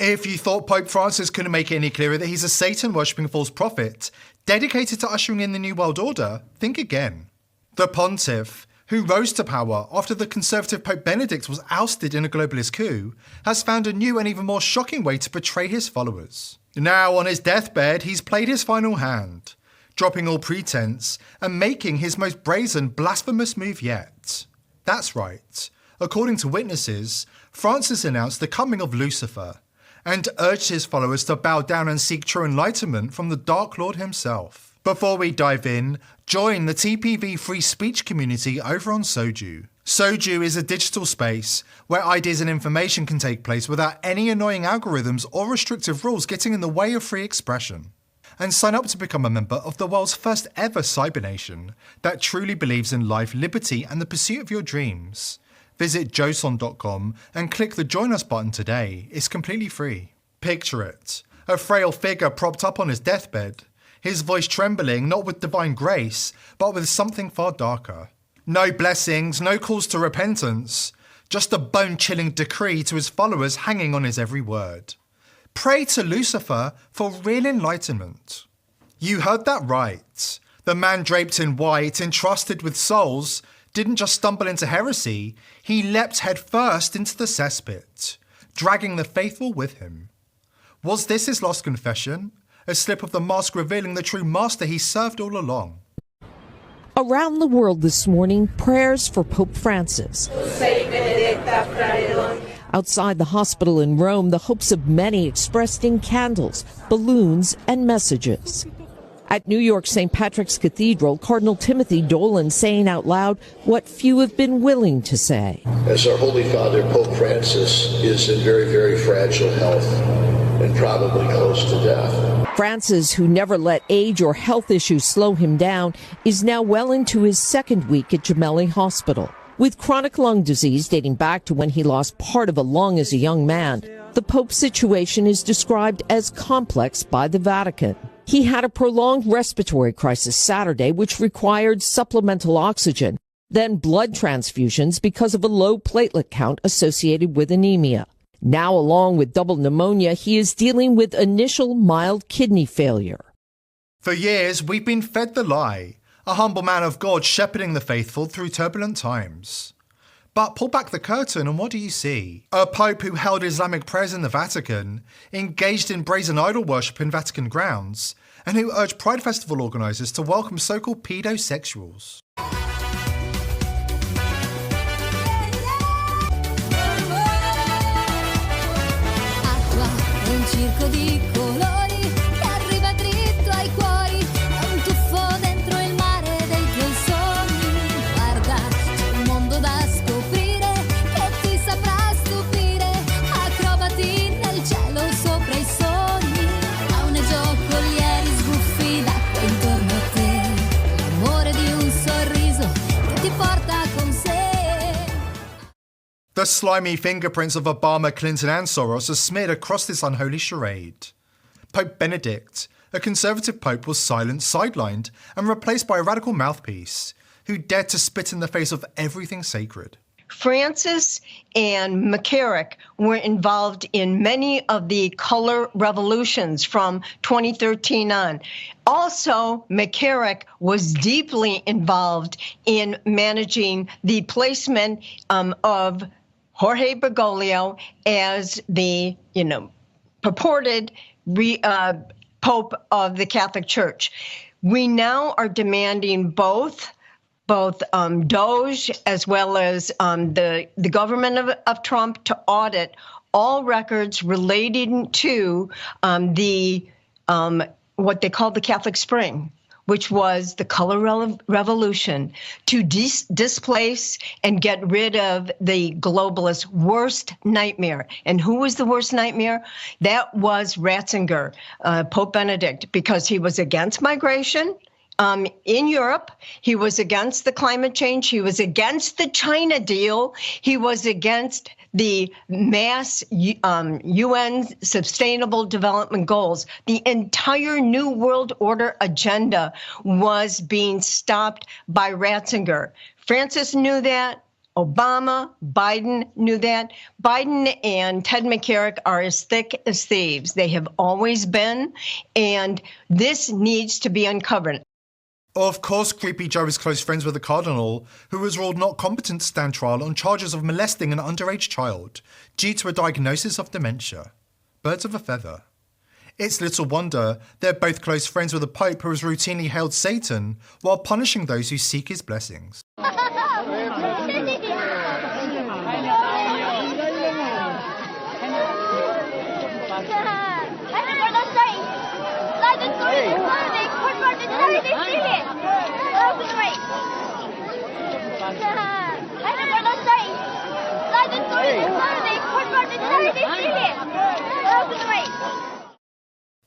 If you thought Pope Francis couldn't make it any clearer that he's a Satan-worshipping false prophet, dedicated to ushering in the New World Order, think again. The pontiff, who rose to power after the conservative Pope Benedict was ousted in a globalist coup, has found a new and even more shocking way to betray his followers. Now, on his deathbed, he's played his final hand, dropping all pretense and making his most brazen, blasphemous move yet. That's right. According to witnesses, Francis announced the coming of Lucifer and urged his followers to bow down and seek true enlightenment from the Dark Lord himself. Before we dive in, join the TPV free speech community over on Soju. Soju is a digital space where ideas and information can take place without any annoying algorithms or restrictive rules getting in the way of free expression. And sign up to become a member of the world's first ever cybernation that truly believes in life, liberty, and the pursuit of your dreams. Visit joson.com and click the Join Us button today. It's completely free. Picture it. A frail figure propped up on his deathbed, his voice trembling not with divine grace, but with something far darker. No blessings, no calls to repentance, just a bone-chilling decree to his followers hanging on his every word. Pray to Lucifer for real enlightenment. You heard that right. The man draped in white, entrusted with souls, didn't just stumble into heresy, he leapt headfirst into the cesspit, dragging the faithful with him. Was this his lost confession? A slip of the mask revealing the true master he served all along? Around the world this morning, prayers for Pope Francis. Outside the hospital in Rome, the hopes of many expressed in candles, balloons, and messages. At New York's St. Patrick's Cathedral, Cardinal Timothy Dolan saying out loud what few have been willing to say. As our Holy Father, Pope Francis, is in very, very fragile health and probably close to death. Francis, who never let age or health issues slow him down, is now well into his second week at Gemelli Hospital. With chronic lung disease dating back to when he lost part of a lung as a young man, the Pope's situation is described as complex by the Vatican. He had a prolonged respiratory crisis Saturday, which required supplemental oxygen, then blood transfusions because of a low platelet count associated with anemia. Now, along with double pneumonia, he is dealing with initial mild kidney failure. For years, we've been fed the lie, a humble man of God shepherding the faithful through turbulent times. But pull back the curtain and what do you see? A pope who held Islamic prayers in the Vatican, engaged in brazen idol worship in Vatican grounds, and who urged Pride Festival organisers to welcome so-called pedosexuals. The slimy fingerprints of Obama, Clinton and Soros are smeared across this unholy charade. Pope Benedict, a conservative pope, was silenced, sidelined, and replaced by a radical mouthpiece who dared to spit in the face of everything sacred. Francis and McCarrick were involved in many of the color revolutions from 2013 on. Also, McCarrick was deeply involved in managing the placement of Jorge Bergoglio as the, purported Pope of the Catholic Church. We now are demanding both DOJ as well as the government of Trump to audit all records relating to what they call the Catholic Spring, which was the color revolution, to displace and get rid of the globalist worst nightmare. And who was the worst nightmare? That was Ratzinger, Pope Benedict, because he was against migration in Europe. He was against the climate change. He was against the China deal. He was against the mass UN Sustainable Development Goals. The entire New World Order agenda was being stopped by Ratzinger. Francis knew that. Obama, Biden knew that. Biden and Ted McCarrick are as thick as thieves. They have always been, and this needs to be uncovered. Of course, Creepy Joe is close friends with the Cardinal, who was ruled not competent to stand trial on charges of molesting an underage child due to a diagnosis of dementia. Birds of a feather. It's little wonder they're both close friends with a Pope who has routinely hailed Satan while punishing those who seek his blessings.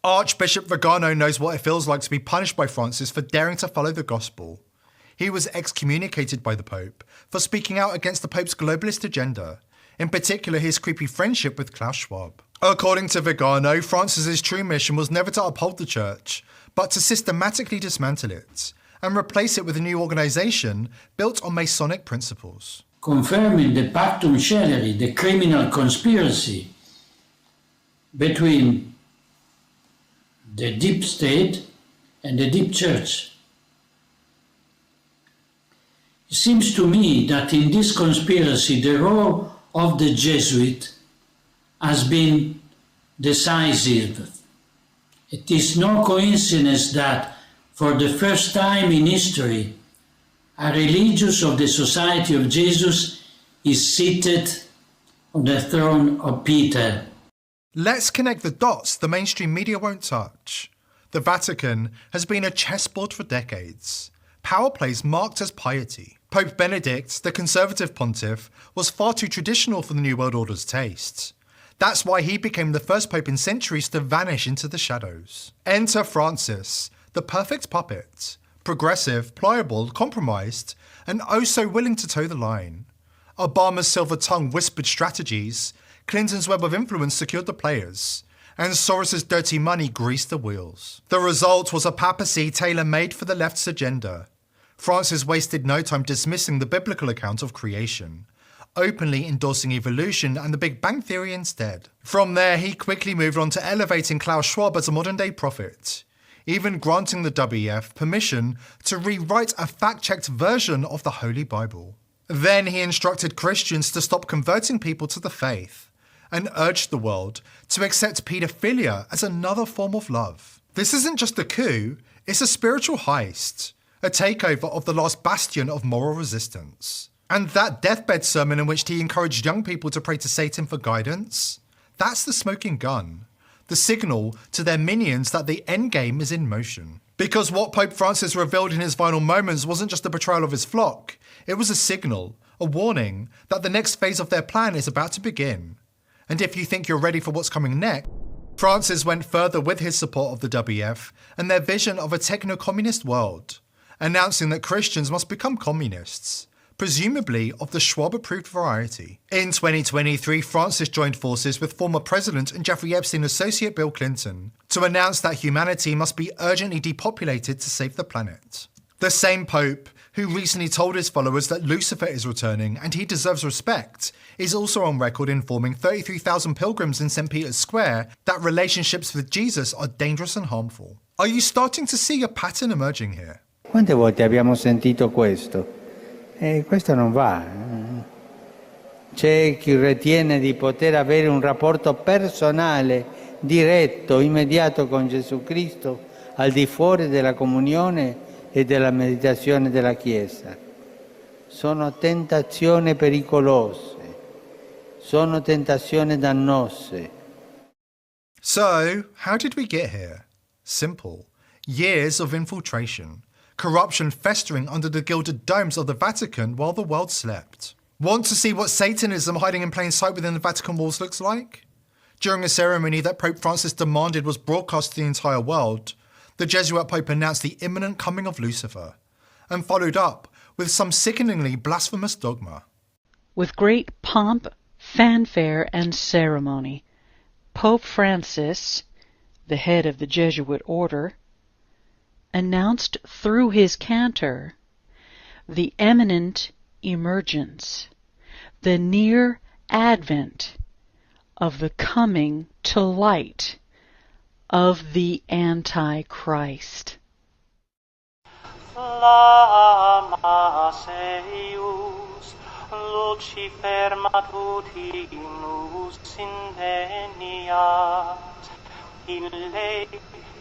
Archbishop Vigano knows what it feels like to be punished by Francis for daring to follow the gospel. He was excommunicated by the Pope for speaking out against the Pope's globalist agenda, in particular his creepy friendship with Klaus Schwab. According to Vigano, Francis's true mission was never to uphold the Church, but to systematically dismantle it and replace it with a new organisation built on Masonic principles. Confirming the pactum sceleri, the criminal conspiracy between the deep state and the deep church. It seems to me that in this conspiracy the role of the Jesuit has been decisive. It is no coincidence that for the first time in history a religious of the Society of Jesus is seated on the throne of Peter. Let's connect the dots the mainstream media won't touch. The Vatican has been a chessboard for decades. Power plays marked as piety. Pope Benedict, the conservative pontiff, was far too traditional for the New World Order's tastes. That's why he became the first pope in centuries to vanish into the shadows. Enter Francis, the perfect puppet. Progressive, pliable, compromised, and oh so willing to toe the line. Obama's silver tongue whispered strategies, Clinton's web of influence secured the players, and Soros's dirty money greased the wheels. The result was a papacy tailor-made for the left's agenda. Francis wasted no time dismissing the biblical account of creation, openly endorsing evolution and the Big Bang Theory instead. From there, he quickly moved on to elevating Klaus Schwab as a modern-day prophet, even granting the WEF permission to rewrite a fact-checked version of the Holy Bible. Then he instructed Christians to stop converting people to the faith and urged the world to accept paedophilia as another form of love. This isn't just a coup, it's a spiritual heist, a takeover of the last bastion of moral resistance. And that deathbed sermon in which he encouraged young people to pray to Satan for guidance, that's the smoking gun, the signal to their minions that the endgame is in motion. Because what Pope Francis revealed in his final moments wasn't just a betrayal of his flock, it was a signal, a warning, that the next phase of their plan is about to begin. And if you think you're ready for what's coming next, Francis went further with his support of the WEF and their vision of a techno-communist world, announcing that Christians must become communists, presumably of the Schwab-approved variety. In 2023, Francis joined forces with former President and Jeffrey Epstein associate Bill Clinton to announce that humanity must be urgently depopulated to save the planet. The same Pope, who recently told his followers that Lucifer is returning and he deserves respect, is also on record informing 33,000 pilgrims in St. Peter's Square that relationships with Jesus are dangerous and harmful. Are you starting to see a pattern emerging here? Quante volte abbiamo sentito questo? Questo non va. C'è chi ritiene di poter avere un rapporto personale, diretto, immediato con Gesù Cristo, al di fuori della comunione e della meditazione della Chiesa. Sono tentazioni pericolose, sono tentazioni dannose. So, how did we get here? Simple. Years of infiltration. Corruption festering under the gilded domes of the Vatican while the world slept. Want to see what Satanism hiding in plain sight within the Vatican walls looks like? During a ceremony that Pope Francis demanded was broadcast to the entire world, the Jesuit Pope announced the imminent coming of Lucifer, and followed up with some sickeningly blasphemous dogma. With great pomp, fanfare, and ceremony, Pope Francis, the head of the Jesuit order, announced through his cantor the imminent emergence the near advent of the coming to light of the Antichrist. Flammas eius, Lucifer matutinus indeniat, ille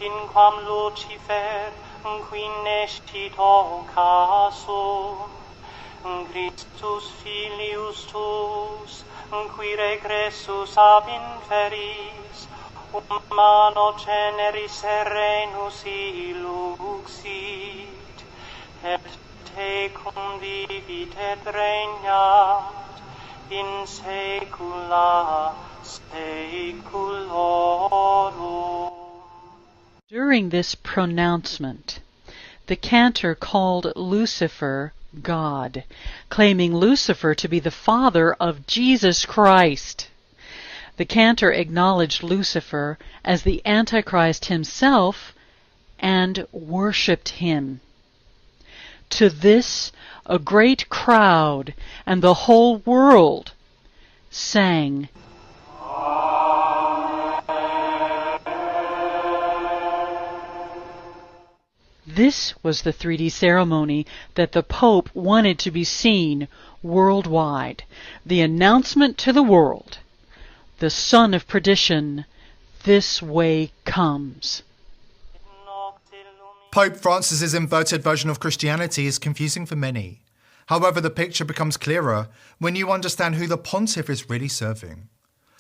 in quam Lucifer qui nescito casum, Christus filius tuus, qui regressus ab inferis, humano generis serenus illuxit, et te convivit et regnat in saecula saeculorum. During this pronouncement, the cantor called Lucifer God, claiming Lucifer to be the father of Jesus Christ. The cantor acknowledged Lucifer as the Antichrist himself and worshipped him. To this, a great crowd and the whole world sang, This was the 3D ceremony that the Pope wanted to be seen worldwide. The announcement to the world, the son of perdition, this way comes. Pope Francis's inverted version of Christianity is confusing for many. However, the picture becomes clearer when you understand who the pontiff is really serving.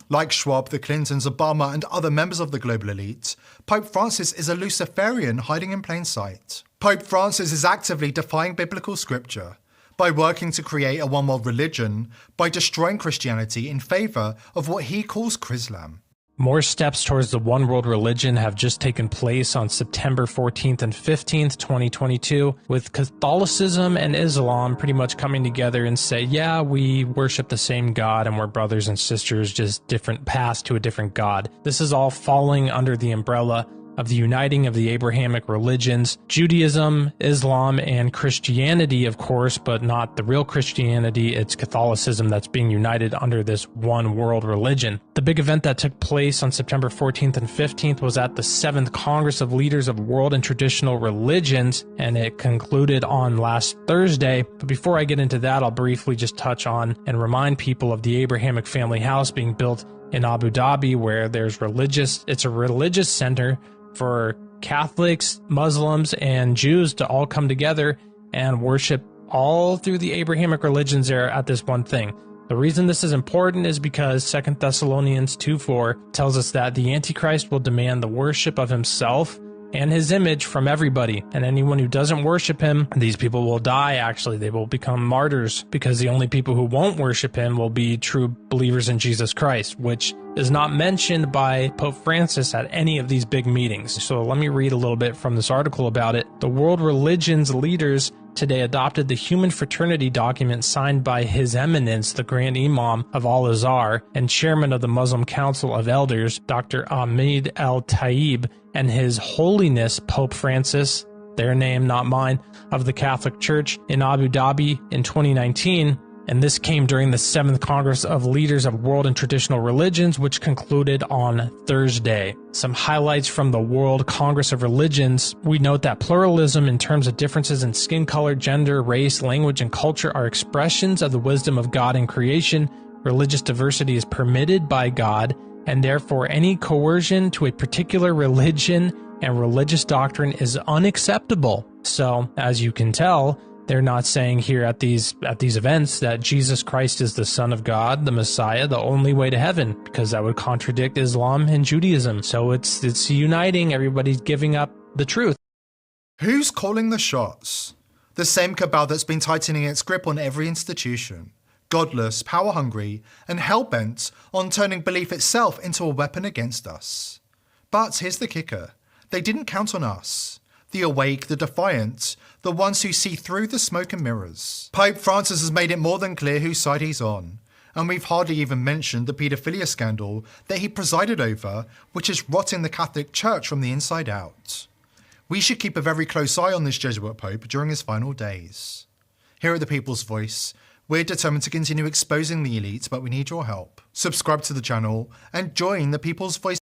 Like Schwab, the Clintons, Obama, and other members of the global elite, Pope Francis is a Luciferian hiding in plain sight. Pope Francis is actively defying biblical scripture by working to create a one-world religion by destroying Christianity in favour of what he calls Chrislam. More steps towards the one world religion have just taken place on September 14th and 15th, 2022, with Catholicism and Islam pretty much coming together and say, yeah, we worship the same God and we're brothers and sisters, just different paths to a different God. This is all falling under the umbrella of the uniting of the Abrahamic religions, Judaism, Islam, and Christianity, of course, but not the real Christianity. It's Catholicism that's being united under this one world religion. The big event that took place on September 14th and 15th was at the 7th Congress of Leaders of World and Traditional Religions, and it concluded on last Thursday. But before I get into that, I'll briefly just touch on and remind people of the Abrahamic family house being built in Abu Dhabi, where it's a religious center for Catholics, Muslims, and Jews to all come together and worship all through the Abrahamic religions there at this one thing. The reason this is important is because 2 Thessalonians 2:4 tells us that the Antichrist will demand the worship of himself and his image from everybody, and anyone who doesn't worship him, these people will die. Actually, they will become martyrs, because the only people who won't worship him will be true believers in Jesus Christ, which is not mentioned by Pope Francis at any of these big meetings. So let me read a little bit from this article about it. The world religions leaders today adopted the Human Fraternity document signed by His Eminence, the Grand Imam of Al-Azhar and Chairman of the Muslim Council of Elders, Dr. Ahmed Al-Taib, and His Holiness Pope Francis, their name, not mine, of the Catholic Church in Abu Dhabi in 2019. And this came during the 7th Congress of Leaders of World and Traditional Religions, which concluded on Thursday. Some highlights from the World Congress of Religions. We note that pluralism in terms of differences in skin color, gender, race, language, and culture are expressions of the wisdom of God in creation. Religious diversity is permitted by God, and therefore any coercion to a particular religion and religious doctrine is unacceptable. So, as you can tell, they're not saying here at these events that Jesus Christ is the Son of God, the Messiah, the only way to heaven, because that would contradict Islam and Judaism. So it's uniting. Everybody's giving up the truth. Who's calling the shots? The same cabal that's been tightening its grip on every institution. Godless, power-hungry, and hell-bent on turning belief itself into a weapon against us. But here's the kicker. They didn't count on us. The awake, the defiant, the ones who see through the smoke and mirrors. Pope Francis has made it more than clear whose side he's on, and we've hardly even mentioned the paedophilia scandal that he presided over, which is rotting the Catholic Church from the inside out. We should keep a very close eye on this Jesuit Pope during his final days. Here at the People's Voice, We're determined to continue exposing the elite, but we need your help. Subscribe to the channel and join the People's Voice